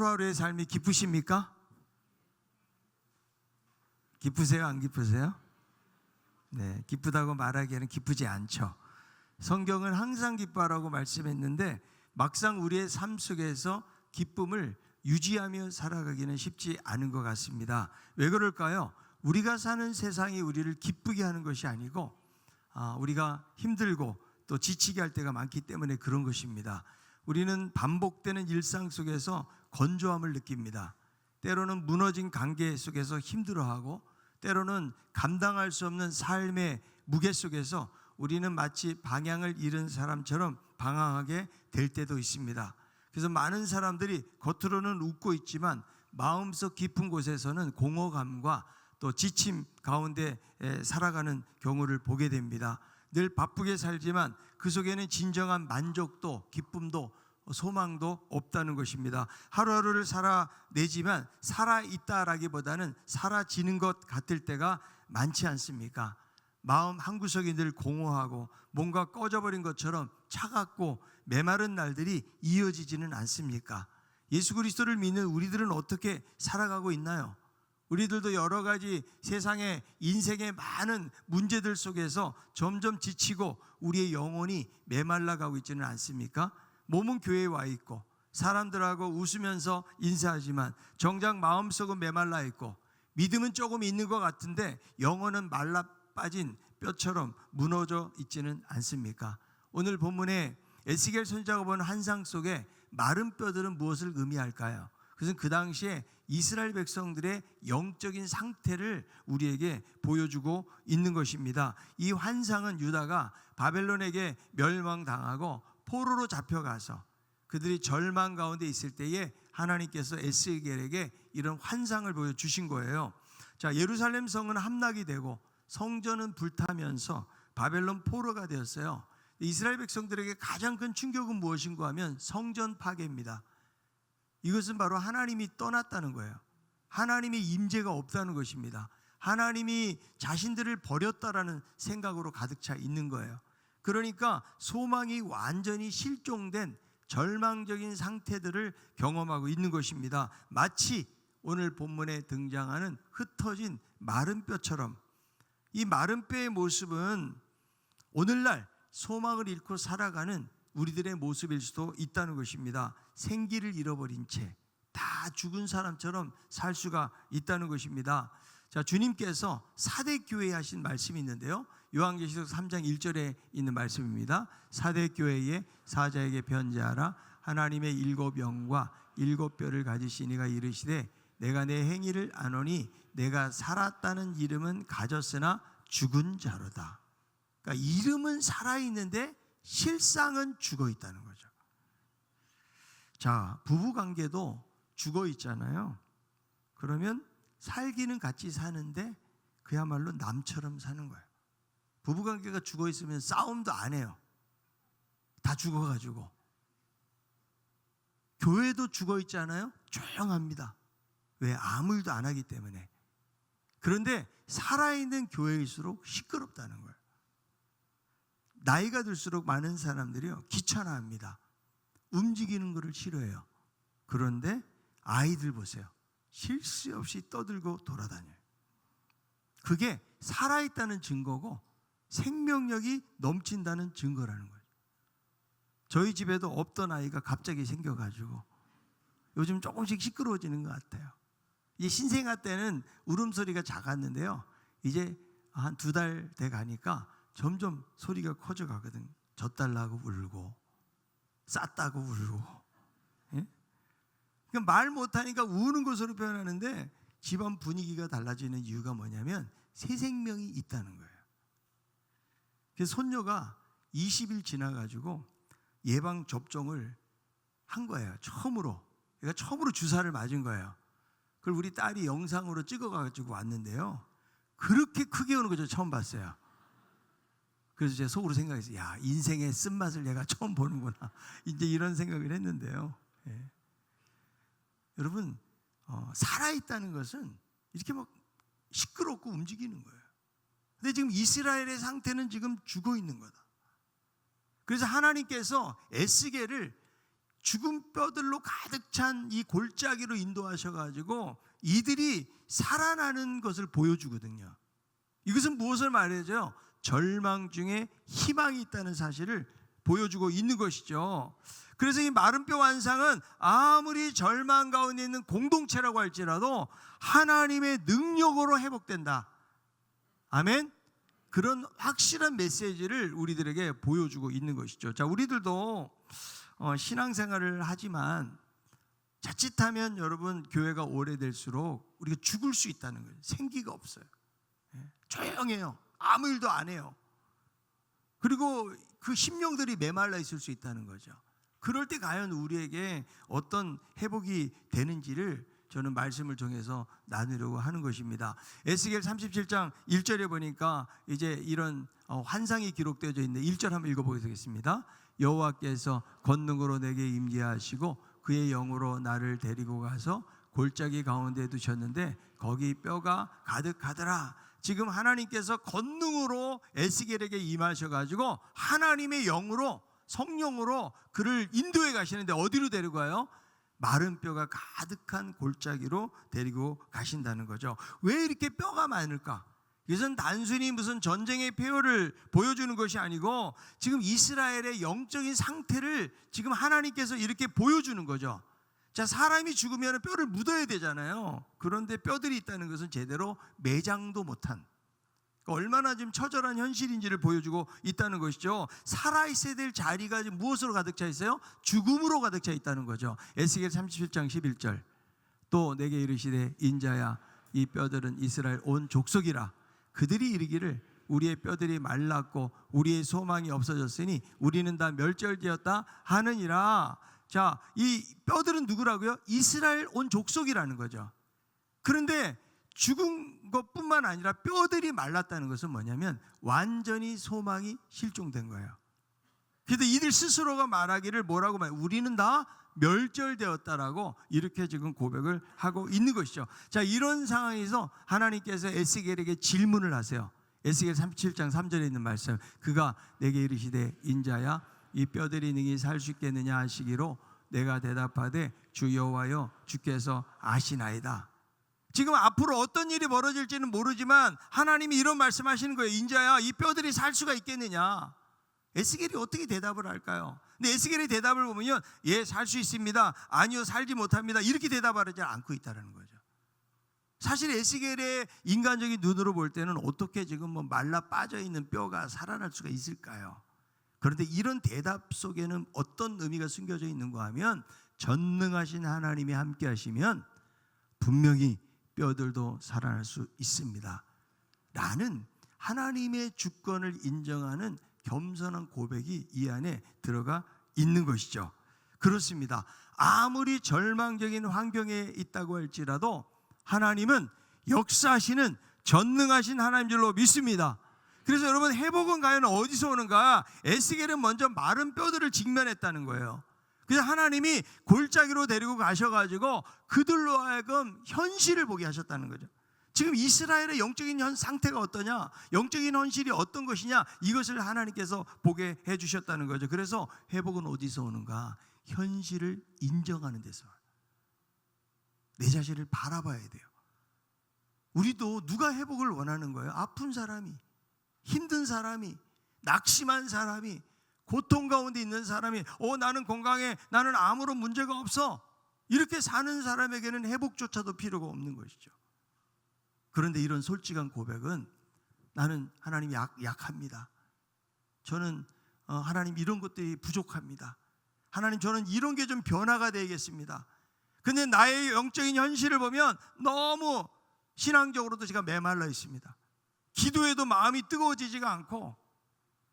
하루하루의 삶이 기쁘십니까? 기쁘세요? 안 기쁘세요? 네, 기쁘다고 말하기에는 기쁘지 않죠. 성경은 항상 기뻐하라고 말씀했는데 막상 우리의 삶 속에서 기쁨을 유지하며 살아가기는 쉽지 않은 것 같습니다. 왜 그럴까요? 우리가 사는 세상이 우리를 기쁘게 하는 것이 아니고 우리가 힘들고 또 지치게 할 때가 많기 때문에 그런 것입니다. 우리는 반복되는 일상 속에서 건조함을 느낍니다. 때로는 무너진 관계 속에서 힘들어하고 때로는 감당할 수 없는 삶의 무게 속에서 우리는 마치 방향을 잃은 사람처럼 방황하게 될 때도 있습니다. 그래서 많은 사람들이 겉으로는 웃고 있지만 마음속 깊은 곳에서는 공허감과 또 지침 가운데 살아가는 경우를 보게 됩니다. 늘 바쁘게 살지만 그 속에는 진정한 만족도, 기쁨도, 소망도 없다는 것입니다. 하루하루를 살아내지만 살아있다라기보다는 사라지는 것 같을 때가 많지 않습니까? 마음 한구석이 늘 공허하고 뭔가 꺼져버린 것처럼 차갑고 메마른 날들이 이어지지는 않습니까? 예수 그리스도를 믿는 우리들은 어떻게 살아가고 있나요? 우리들도 여러 가지 세상의 인생의 많은 문제들 속에서 점점 지치고 우리의 영혼이 메말라가고 있지는 않습니까? 몸은 교회에 와 있고 사람들하고 웃으면서 인사하지만 정작 마음속은 메말라 있고 믿음은 조금 있는 것 같은데 영혼은 말라 빠진 뼈처럼 무너져 있지는 않습니까? 오늘 본문에 에스겔 선지자가 본 환상 속에 마른 뼈들은 무엇을 의미할까요? 그것은 그 당시에 이스라엘 백성들의 영적인 상태를 우리에게 보여주고 있는 것입니다. 이 환상은 유다가 바벨론에게 멸망당하고 포로로 잡혀가서 그들이 절망 가운데 있을 때에 하나님께서 에스겔에게 이런 환상을 보여주신 거예요. 자, 예루살렘 성은 함락이 되고 성전은 불타면서 바벨론 포로가 되었어요. 이스라엘 백성들에게 가장 큰 충격은 무엇인가 하면 성전 파괴입니다. 이것은 바로 하나님이 떠났다는 거예요. 하나님의 임재가 없다는 것입니다. 하나님이 자신들을 버렸다라는 생각으로 가득 차 있는 거예요. 그러니까 소망이 완전히 실종된 절망적인 상태들을 경험하고 있는 것입니다. 마치 오늘 본문에 등장하는 흩어진 마른 뼈처럼 이 마른 뼈의 모습은 오늘날 소망을 잃고 살아가는 우리들의 모습일 수도 있다는 것입니다. 생기를 잃어버린 채 다 죽은 사람처럼 살 수가 있다는 것입니다. 자, 주님께서 사대 교회에 하신 말씀이 있는데요. 요한계시록 3장 1절에 있는 말씀입니다. 사대 교회의 사자에게 편지하라. 하나님의 일곱 영과 일곱 뼈를 가지신 이가 이르시되 내가 내 행위를 아노니 내가 살았다는 이름은 가졌으나 죽은 자로다. 그러니까 이름은 살아있는데 실상은 죽어 있다는 거죠. 자, 부부관계도 죽어 있잖아요. 그러면 살기는 같이 사는데 그야말로 남처럼 사는 거예요. 부부관계가 죽어 있으면 싸움도 안 해요. 다 죽어가지고. 교회도 죽어 있잖아요. 조용합니다. 왜? 아무 일도 안 하기 때문에. 그런데 살아있는 교회일수록 시끄럽다는 거예요. 나이가 들수록 많은 사람들이요 귀찮아합니다. 움직이는 것을 싫어해요. 그런데 아이들 보세요. 쉴 새 없이 떠들고 돌아다녀요. 그게 살아있다는 증거고 생명력이 넘친다는 증거라는 거예요. 저희 집에도 없던 아이가 갑자기 생겨가지고 요즘 조금씩 시끄러워지는 것 같아요. 이 신생아 때는 울음소리가 작았는데요. 이제 한 2달 돼 가니까 점점 소리가 커져가거든. 젖달라고 울고 쌌다고 울고. 예? 그러니까 말 못하니까 우는 것으로 표현하는데 집안 분위기가 달라지는 이유가 뭐냐면 새 생명이 있다는 거예요. 그래서 손녀가 20일 지나가지고 예방 접종을 한 거예요. 처음으로. 그러니까 처음으로 주사를 맞은 거예요. 그걸 우리 딸이 영상으로 찍어가지고 왔는데요. 그렇게 크게 오는 거죠. 처음 봤어요. 그래서 제 속으로 생각했어요. 야, 인생의 쓴맛을 내가 처음 보는구나. 이제 이런 생각을 했는데요. 예. 여러분, 살아있다는 것은 이렇게 막 시끄럽고 움직이는 거예요. 근데 지금 이스라엘의 상태는 지금 죽어 있는 거다. 그래서 하나님께서 에스겔을 죽은 뼈들로 가득 찬 이 골짜기로 인도하셔가지고 이들이 살아나는 것을 보여주거든요. 이것은 무엇을 말해줘요? 절망 중에 희망이 있다는 사실을 보여주고 있는 것이죠. 그래서 이 마른 뼈 환상은 아무리 절망 가운데 있는 공동체라고 할지라도 하나님의 능력으로 회복된다. 아멘? 그런 확실한 메시지를 우리들에게 보여주고 있는 것이죠. 자, 우리들도 신앙생활을 하지만 자칫하면 여러분 교회가 오래될수록 우리가 죽을 수 있다는 거예요. 생기가 없어요. 조용해요. 아무 일도 안 해요. 그리고 그 심령들이 메말라 있을 수 있다는 거죠. 그럴 때 과연 우리에게 어떤 회복이 되는지를 저는 말씀을 통해서 나누려고 하는 것입니다. 에스겔 37장 1절에 보니까 이제 이런 환상이 기록되어 있는데 1절 한번 읽어보겠습니다. 여호와께서 권능으로 내게 임재하시고 그의 영으로 나를 데리고 가서 골짜기 가운데 두셨는데 거기 뼈가 가득하더라. 지금 하나님께서 권능으로 에스겔에게 임하셔가지고 하나님의 영으로 성령으로 그를 인도해 가시는데 어디로 데리고 가요? 마른 뼈가 가득한 골짜기로 데리고 가신다는 거죠. 왜 이렇게 뼈가 많을까? 이것은 단순히 무슨 전쟁의 폐허를 보여주는 것이 아니고 지금 이스라엘의 영적인 상태를 지금 하나님께서 이렇게 보여주는 거죠. 자, 사람이 죽으면 뼈를 묻어야 되잖아요. 그런데 뼈들이 있다는 것은 제대로 매장도 못한, 얼마나 지금 처절한 현실인지를 보여주고 있다는 것이죠. 살아있어야 될 자리가 지금 무엇으로 가득 차 있어요? 죽음으로 가득 차 있다는 거죠. 에스겔 37장 11절 또 내게 이르시되 인자야 이 뼈들은 이스라엘 온 족속이라. 그들이 이르기를 우리의 뼈들이 말랐고 우리의 소망이 없어졌으니 우리는 다 멸절되었다 하느니라. 자, 이 뼈들은 누구라고요? 이스라엘 온 족속이라는 거죠. 그런데 죽은 것뿐만 아니라 뼈들이 말랐다는 것은 뭐냐면 완전히 소망이 실종된 거예요. 그래서 이들 스스로가 말하기를 뭐라고 말해요? 우리는 다 멸절되었다라고 이렇게 지금 고백을 하고 있는 것이죠. 자, 이런 상황에서 하나님께서 에스겔에게 질문을 하세요. 에스겔 37장 3절에 있는 말씀, 그가 내게 이르시되 인자야 이 뼈들이 능히 살 수 있겠느냐 하시기로 내가 대답하되 주 여호와여 주께서 아시나이다. 지금 앞으로 어떤 일이 벌어질지는 모르지만 하나님이 이런 말씀하시는 거예요. 인자야 이 뼈들이 살 수가 있겠느냐. 에스겔이 어떻게 대답을 할까요? 근데 에스겔의 대답을 보면 예, 살 수 있습니다. 아니요, 살지 못합니다. 이렇게 대답하지 않고 있다는 거죠. 사실 에스겔의 인간적인 눈으로 볼 때는 어떻게 지금 말라 빠져 있는 뼈가 살아날 수가 있을까요? 그런데 이런 대답 속에는 어떤 의미가 숨겨져 있는가 하면 전능하신 하나님이 함께 하시면 분명히 뼈들도 살아날 수 있습니다 라는 하나님의 주권을 인정하는 겸손한 고백이 이 안에 들어가 있는 것이죠. 그렇습니다. 아무리 절망적인 환경에 있다고 할지라도 하나님은 역사하시는 전능하신 하나님 줄로 믿습니다. 그래서 여러분, 회복은 과연 어디서 오는가? 에스겔은 먼저 마른 뼈들을 직면했다는 거예요. 그래서 하나님이 골짜기로 데리고 가셔가지고 그들로 하여금 현실을 보게 하셨다는 거죠. 지금 이스라엘의 영적인 상태가 어떠냐, 영적인 현실이 어떤 것이냐, 이것을 하나님께서 보게 해주셨다는 거죠. 그래서 회복은 어디서 오는가? 현실을 인정하는 데서. 내 자신을 바라봐야 돼요. 우리도 누가 회복을 원하는 거예요? 아픈 사람이, 힘든 사람이, 낙심한 사람이, 고통 가운데 있는 사람이 나는 건강해, 나는 아무런 문제가 없어, 이렇게 사는 사람에게는 회복조차도 필요가 없는 것이죠. 그런데 이런 솔직한 고백은 나는 하나님 약합니다. 저는 하나님 이런 것들이 부족합니다. 하나님 저는 이런 게 좀 변화가 되겠습니다. 근데 나의 영적인 현실을 보면 너무 신앙적으로도 제가 메말라 있습니다. 기도에도 마음이 뜨거워지지가 않고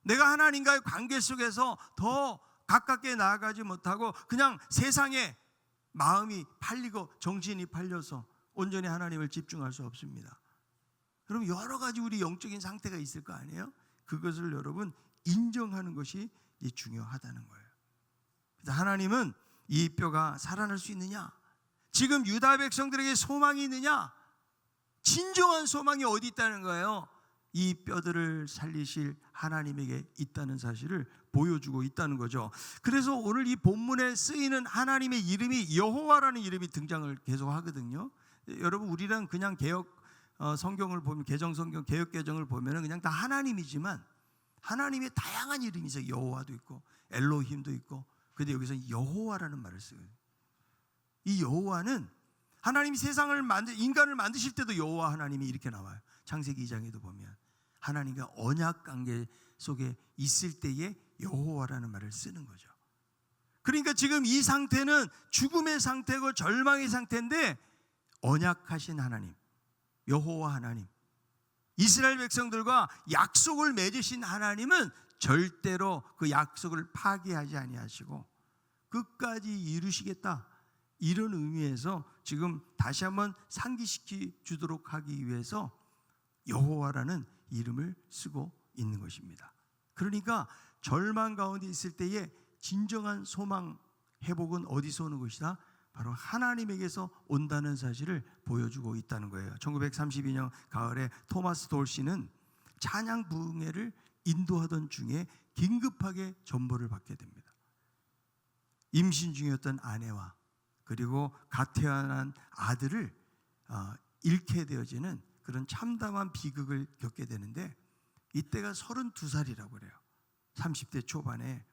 내가 하나님과의 관계 속에서 더 가깝게 나아가지 못하고 그냥 세상에 마음이 팔리고 정신이 팔려서 온전히 하나님을 집중할 수 없습니다. 여러분, 여러 가지 우리 영적인 상태가 있을 거 아니에요? 그것을 여러분 인정하는 것이 중요하다는 거예요. 그래서 하나님은 이 뼈가 살아날 수 있느냐? 지금 유다 백성들에게 소망이 있느냐? 진정한 소망이 어디 있다는 거예요? 이 뼈들을 살리실 하나님에게 있다는 사실을 보여주고 있다는 거죠. 그래서 오늘 이 본문에 쓰이는 하나님의 이름이 여호와라는 이름이 등장을 계속 하거든요. 여러분, 우리랑 그냥 개혁 성경을 보면, 개정 성경, 개혁 개정을 보면은 그냥 다 하나님이지만 하나님의 다양한 이름이 있어요. 여호와도 있고 엘로힘도 있고. 근데 여기서 여호와라는 말을 써요. 이 여호와는 하나님이 세상을 인간을 만드실 때도 여호와 하나님이 이렇게 나와요. 창세기 2장에도 보면 하나님과 언약 관계 속에 있을 때에 여호와라는 말을 쓰는 거죠. 그러니까 지금 이 상태는 죽음의 상태고 절망의 상태인데, 언약하신 하나님, 여호와 하나님, 이스라엘 백성들과 약속을 맺으신 하나님은 절대로 그 약속을 파기하지 아니하시고 끝까지 이루시겠다, 이런 의미에서 지금 다시 한번 상기시켜 주도록 하기 위해서 여호와라는 이름을 쓰고 있는 것입니다. 그러니까 절망 가운데 있을 때에 진정한 소망, 회복은 어디서 오는 것이다? 바로 하나님에게서 온다는 사실을 보여주고 있다는 거예요. 1932년 가을에 토마스 돌씨는 찬양 부흥회를 인도하던 중에 긴급하게 전보를 받게 됩니다. 임신 중이었던 아내와 그리고 갓 태어난 아들을 잃게 되어지는 그런 참담한 비극을 겪게 되는데, 이때가 32살이라고 그래요. 30대 초반에.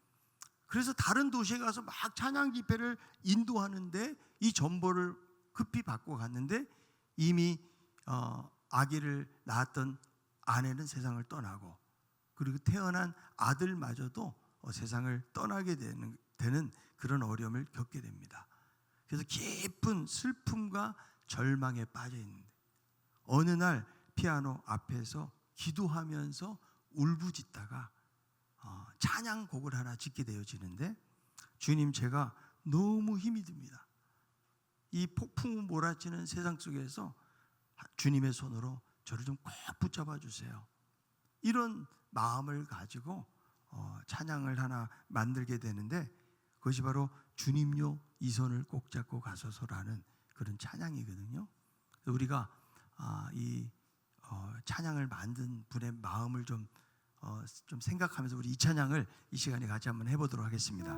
그래서 다른 도시에 가서 막 찬양 집회를 인도하는데 이 전보를 급히 받고 갔는데, 이미 아기를 낳았던 아내는 세상을 떠나고, 그리고 태어난 아들마저도 세상을 떠나게 되는 그런 어려움을 겪게 됩니다. 그래서 깊은 슬픔과 절망에 빠져 있는데, 어느 날 피아노 앞에서 기도하면서 울부짖다가 찬양곡을 하나 짓게 되어지는데, 주님, 제가 너무 힘이 듭니다. 이 폭풍 몰아치는 세상 속에서 주님의 손으로 저를 좀 꼭 붙잡아 주세요. 이런 마음을 가지고 찬양을 하나 만들게 되는데, 그것이 바로 주님요 이 손을 꼭 잡고 가소서라는 그런 찬양이거든요. 우리가 이 찬양을 만든 분의 마음을 좀 생각하면서 우리 이 찬양을 이 시간에 같이 한번 해보도록 하겠습니다.